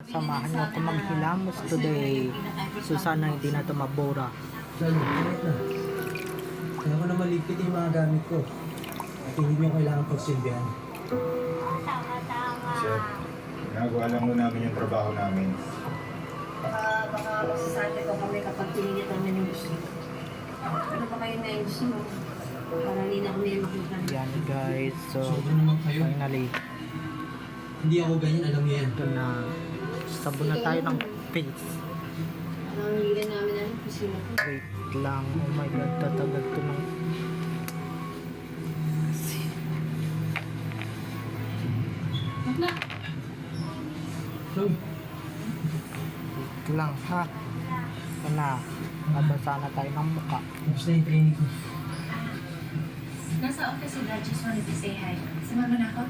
Samahan niyo ako maghilamos today. So sana hindi na ito mabura. Saan yun? Kahit na. Kaya ko na maligpit yung mga gamit ko. At hindi mo kailangan pagsilbihan. Sir, ginagawa lang mo namin yung trabaho namin. Baka masasabi ko kami kapag pinilit namin yung gusto. Ano ba kayo na yung gusto mo? Para hindi na kami makita. Yan guys. So Sobra naman kayo. finally Hindi ako ganyan, alam niyo yan. ito na. Sabon na tayo ng face. Ang hilan namin na yung kusina ko. Wait lang. Oh my god. Tatagal to ng... Chloe, Wait lang ha. Ito na. Nabasa na tayo ng mukha. tapos na yung training ko. Nasa office si Dad, just wanted to say hi. Sumama na ako?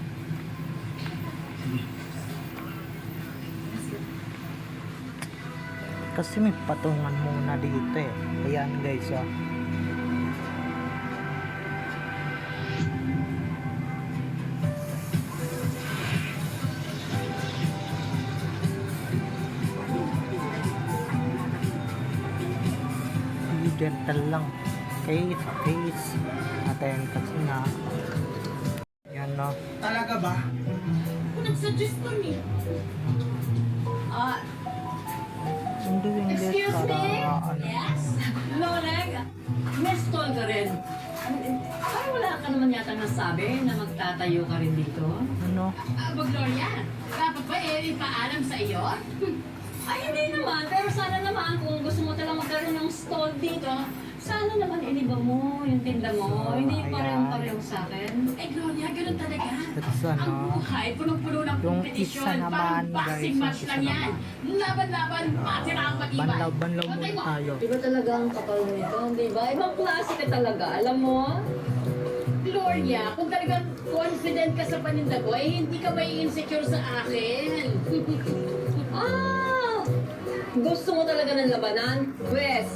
Kasi may patungan muna dito eh. Ayan guys ah. Gentle lang. Case. Natin kasi na. Yan no. Talaga ba? Nag-suggest to me. I'm doing this Excuse para me? ano. Yes? Loleg, miss call ka rin. Ay, wala ka naman yata nasabi na magtatayo ka rin dito. Ano? Gloria, dapat ba ipaalam sa iyo? Ay, hindi naman. Pero sana naman kung gusto mo talagang magkaroon ng stall dito, sana naman iniba mo yung tinda mo. So, Hindi ayan. pareho sa akin. Ay, Gloria, ganun talaga. That's Ang ano. buhay, punong-puno ng Yung kompetisyon. isa naman, Parang guys, boxing yung match isa lang yan. naman. Laban-laban, matira ang matibay. Banlaw Patay muna mo. tayo. Di ba talaga ang kapal nito? Di ba? Ibang klase ka talaga. Alam mo? Gloria, kung talagang confident ka sa paninda ko, eh hindi ka may insecure sa akin. Gusto mo talaga ng labanan? Pwes,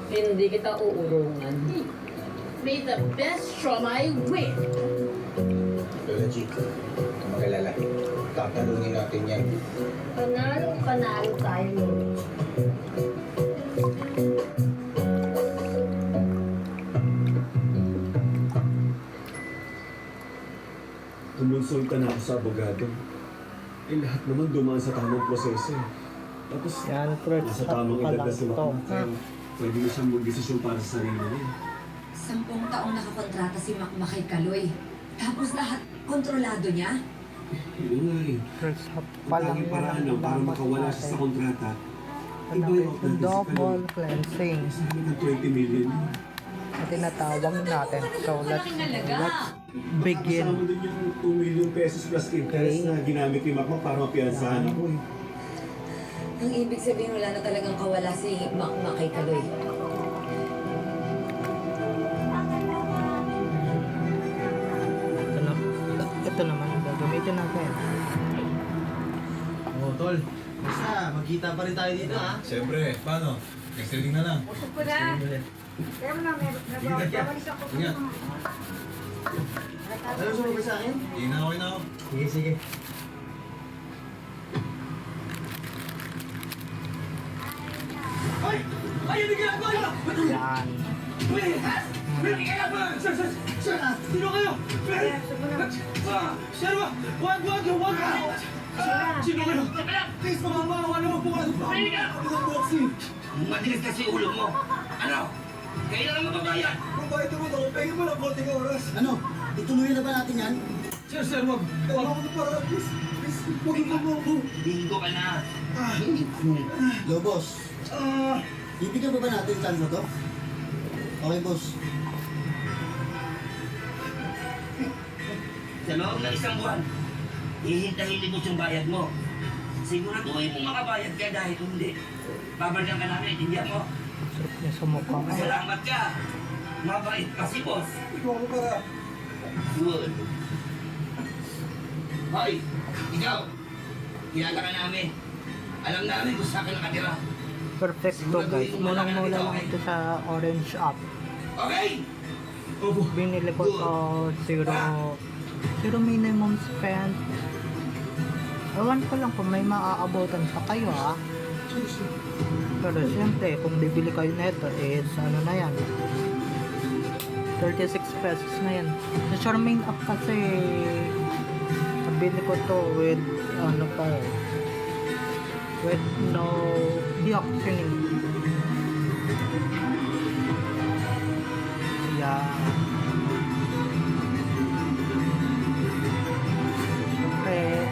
hindi kita uurungan. May the best straw I win. Lola G, mag-alala. Tatalunin natin yan. Panalo tayo. Kumunsol ka na ako sa abogado. Eh lahat naman dumaan sa tamang proseso. Tapos, Yan first nasa shot tamang pa edad lang na si to. Macmac, kaya pwede na siyang mag-desisyon para sa sarili niya. 10 taong nakakontrata si Macmac kay Kaloy. Tapos lahat kontrolado niya? Yun nga eh. First shot Ang pa lang tanging yan paraan ang lang para dapat makawala siya sa natin. kontrata, Ano iba yung yung option si double Kaloy. cleansing Sa halagang 20 million yun. na tinatawag natin. So let's begin. Kasama din yung 2 million pesos plus interest Okay. na ginamit ni Macmac para mapiyansahan ako eh. Ang ibig sabihin wala na talagang kawala si Macmac kay Kaloy. Ito naman yung gagamitin natin. Oo, tol. Basta, magkita pa rin tayo dito, ha? Siyempre, paano? Next reading na lang. Ingat. Ano sumabay sa akin? Hindi na okay na ako. Sige. Yan. Sino kayo? Sino ba? Wag! Sino kayo? Please, mamawa naman po kayo. Boxing. Matigas kasi ulo mo. Ano? Kailangan mo babayad. Babayad naman ako. Pahingin mo lang konting oras. Ano? Ituloy na ba natin yan? Sir, wag. Wala ko na para. Please, wag mo ako. Bingo ka na. Yo, boss. Ah, Bibigyan pa ba natin chance na to? Okay, boss. Sa loob ng isang buwan, hihintahin libos yung bayad mo. Siguraduhin mo makabayad ka dahil kung hindi, babalikan ka namin, tindihan mo. Sarap niya sa mukha ko. Masalamat ka. Mabait pa si boss. ikaw ako para. Good. Hoy, ikaw. Kilala ka namin. Alam namin kung saan ka nakatira. Perfecto guys. Mulang-mula lang ito sa orange app. Okay? Binili ko to zero minimum spend. Ewan ko lang kung may maaabotan pa kayo ha. Pero siyempre, kung bibili kayo nito is ano na yan, 36 pesos na yan. Sa Charmaine app kasi, nabili ko to with, ano pa with no deoxyning. Yeah. Okay.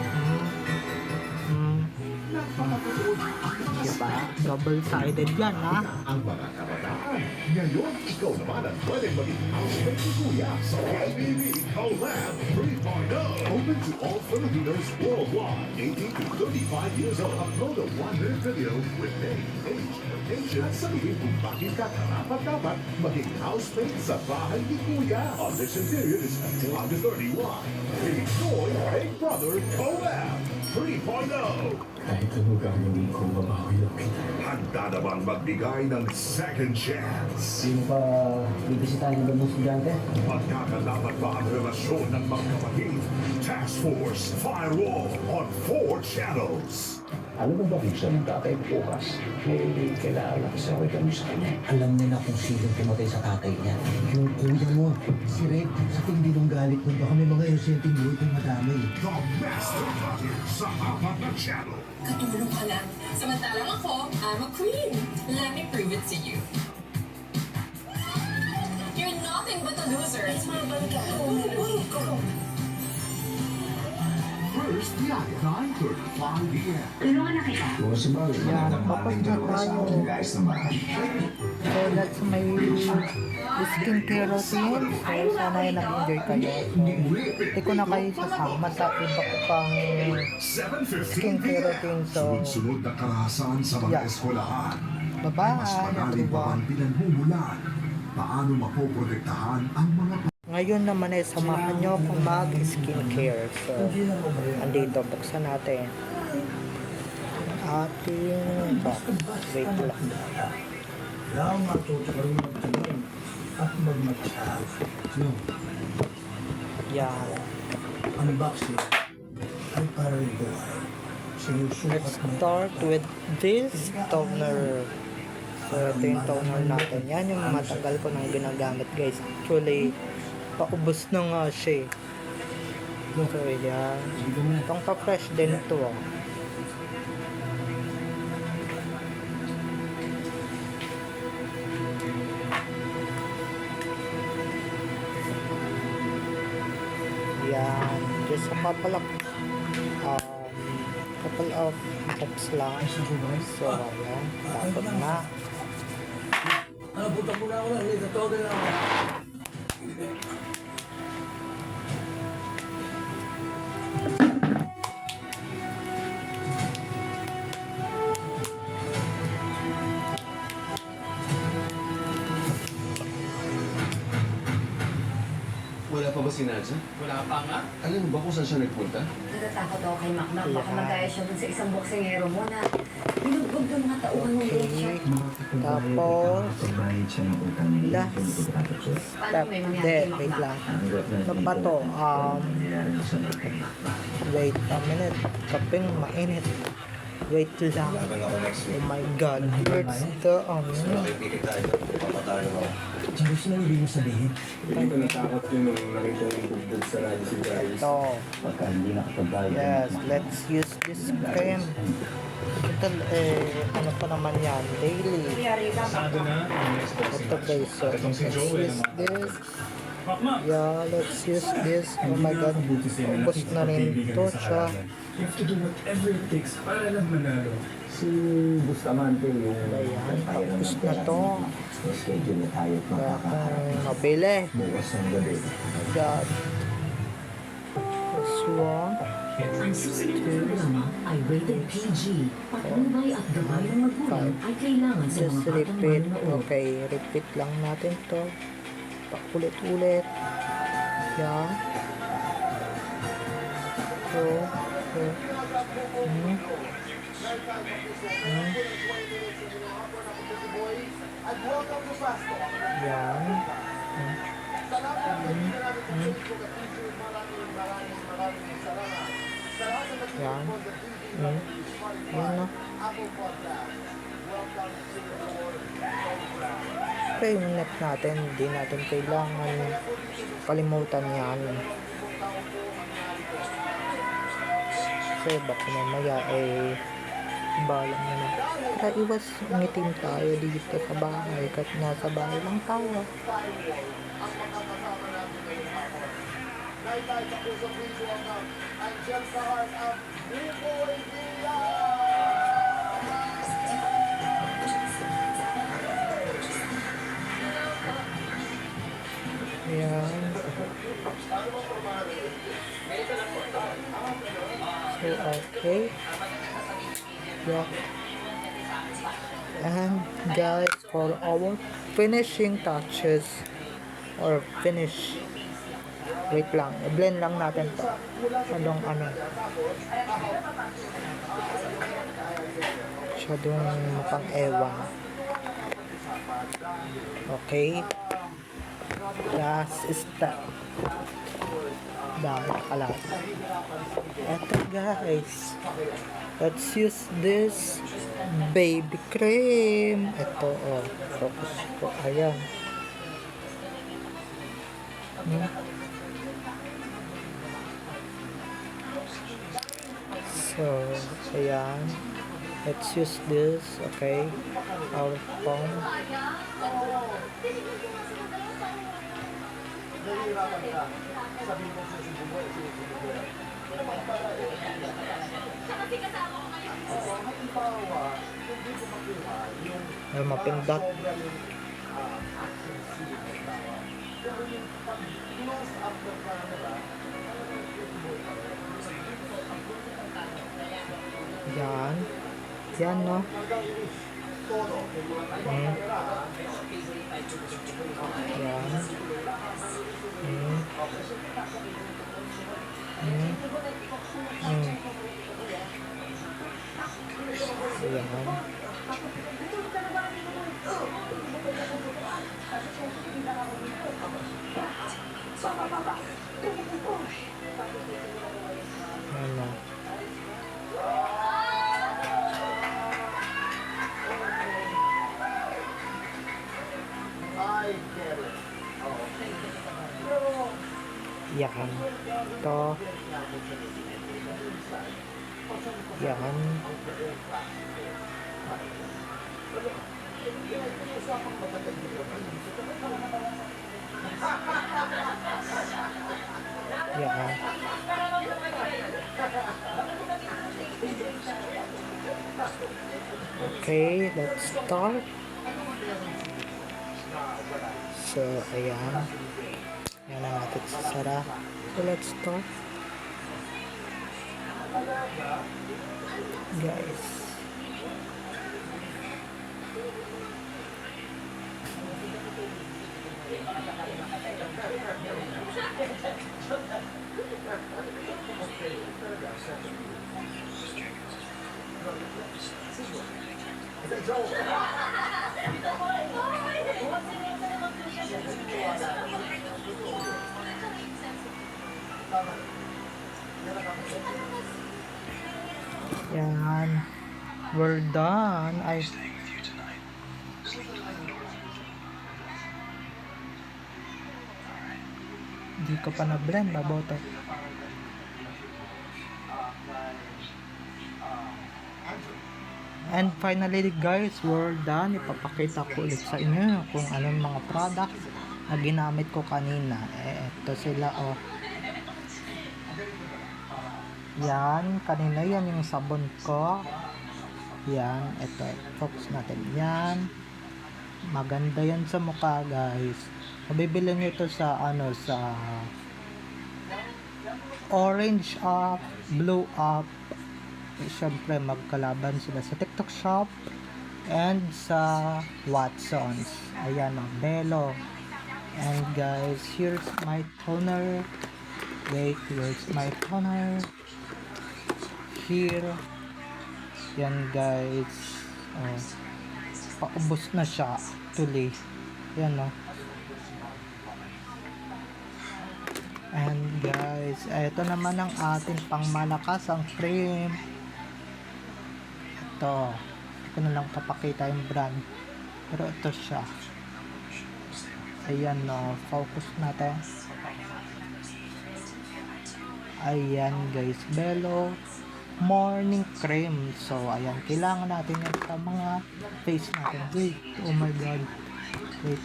Diba? Double-sided yan, ha? Ang mga kabataan. Ngayon, ikaw naman ang pwedeng maging housemate ni Kuya sa YBB Collab 3.0. Open to all Filipinos worldwide. 18 to 35 years old. Upload a 1-minute video with name, age, location at sabihin kung bakit ka karapat-dapat maging housemate sa bahay ni Kuya. Audition period is until August 31. Enjoy Big Brother Collab 3.0. Kahit ano gagawin ko, mabawi lang kita. Handa na bang magbigay ng second chance? Sino pa bibisitahin ng mga estudyante? Magkakalaban ba ang relasyon ng mga kapatid? Task Force Firewall on 4 channels. Ano ba bakit ng tatay ko bukas? May kailangan nakasaway kami sa kanya. Alam nila kung sino pumatay sa tatay niya. Yung kuya mo, si Red, sa tindi ng galit nun, baka may mga inosenteng buhay kong madamay. The Master Cutter sa 4 na channel. Katulong ka lang. Samantalang ako, I'm a queen. Let me prove it to you. You're nothing but a loser. Mabalik ka. First, Yaya, 9:35 p.m. Tulungan na kita. Oo, si Mami. Yan, papunta tayo. Guys naman. So that's my skincare routine. So sana ay nag-enjoy kayo. Hindi ko na kayo sasama sa iba ko pang 7:15 skincare p.m. routine. So, Sunod-sunod na karahasan sa mga Yeah. eskwelahan. bye-bye Mas malalim pa everyone. ang pinanghumulan. Paano mapoprotektahan ang mga Ngayon naman ay samahan nyo akong mag-skincare. So, andito, buksan natin. Ating box. Wait lang. Kailangan matuto ka rin magtanong at magmatsa. Yan. Unboxing ay para rin buhay. Sinusukat Let's start with this toner. So, ito yung toner natin. Yan yung matagal ko nang ginagamit, guys. Actually, paubos na nga siya. So, yan. Itong pa-fresh din ito, oh. Yan. Just a couple of drops lang. So, ayan. Tapos na. Ano, puta muna ako lang. Tatawagan na ako. Wala pa ba si Nadja? Wala pa nga. Alam mo ba kung saan siya nagpunta? Natatakot ako kay Macmac. Baka Yeah. magkaya siya dun sa isang boksingero mo na binugbog ng mga tauhan ng leche. Tapos, Pagbayad siya ng utang niya. last Paano may mangyari kay wait Macmac? lang. Ano ba to? Wait a minute. Kaping mainit. Wait lang. Oh my god. Here's the Charles na ibig mo sabihin. Hindi ko natakot yun nung nakita yung bugdod sa radyo si Darius. ito. Pagka hindi nakapagbayad. Yes, let's use this cream. Ito, ano pa naman yan? Daily. Nangyari ka, Sado na. Ito guys, so let's use this. Yeah, let's use this. Oh my god. Ubus na rin ito siya. You have to do whatever it takes para lang manalo. Si Bustamante yung Ayan, tapos na to. schedule na tayo Kaya kung nabili. bukas ng gabi. God. This one. Ang susunod na programa ay rated PG. Patnubay at gabay ng magulang ay kailangan sa Just mga batang repeat. manonood. Okay, repeat lang natin to. Paulit-ulit. Yan. So, yan. Yan. Yan no. Okay, yung net natin, hindi natin kailangan kalimutan yan. Kasi baka mamaya balang na. Kaya iwas ngitim tayo dito sa bahay kahit nasa bahay lang tayo. Naitay sa pusong piso ang Angel sa heart ang Biboy Yan. So, okay. Yeah. And guys, for our finishing touches or finish, wait lang, i-blend lang natin to. Masyadong masyadong mukhang ewan. Okay. Last step. Dami kalat. Eto guys, let's use this baby cream. Ito focus ko. Ayan. So, ayan. Let's use this, okay? Our phone. Ay, mapindot. Yan. Yan, no? Yan. Ano? Yan. Ito. Yan. Yan. Okay, let's start. So, ayan. Yan na natin sasara. So, let's start. Guys. Yan. We're done. Hindi ko pa na-blend, maboto. And finally guys, we're done. Ipapakita ko ulit sa inyo kung anong mga products na ginamit ko kanina. Ito sila Yan, kanina yan yung sabon ko. Yan, ito. Focus natin. Yan. Maganda yan sa mukha guys. Mabibili nyo ito sa sa Orange Up, Blue Up. Siyempre magkalaban sila sa TikTok Shop and sa Watsons. Ayan Belo. And guys, here's my toner. Wait, where's my toner? Here. Yan guys. Paubos na siya actually. Yan And guys, ito naman ang ating pangmalakas ang cream. Ito na lang papakita yung brand, pero ito siya. Ayan, no, focus natin. Ayan guys, Belo morning cream. So ayan, kailangan natin yan sa mga face natin. Wait, oh my god, wait.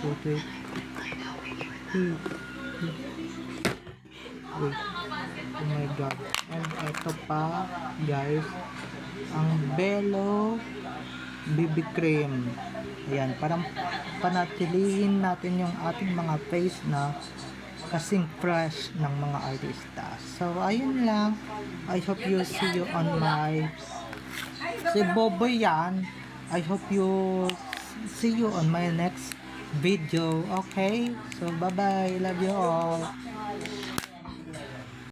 Oh my god. And ito pa guys, ang Belo BB cream. Ayan, parang panatilihin natin yung ating mga face na kasing fresh ng mga artista. So ayun lang, I hope you see you on my si Boboy yan. I hope you see you on my next video. Okay, so bye bye, love you all.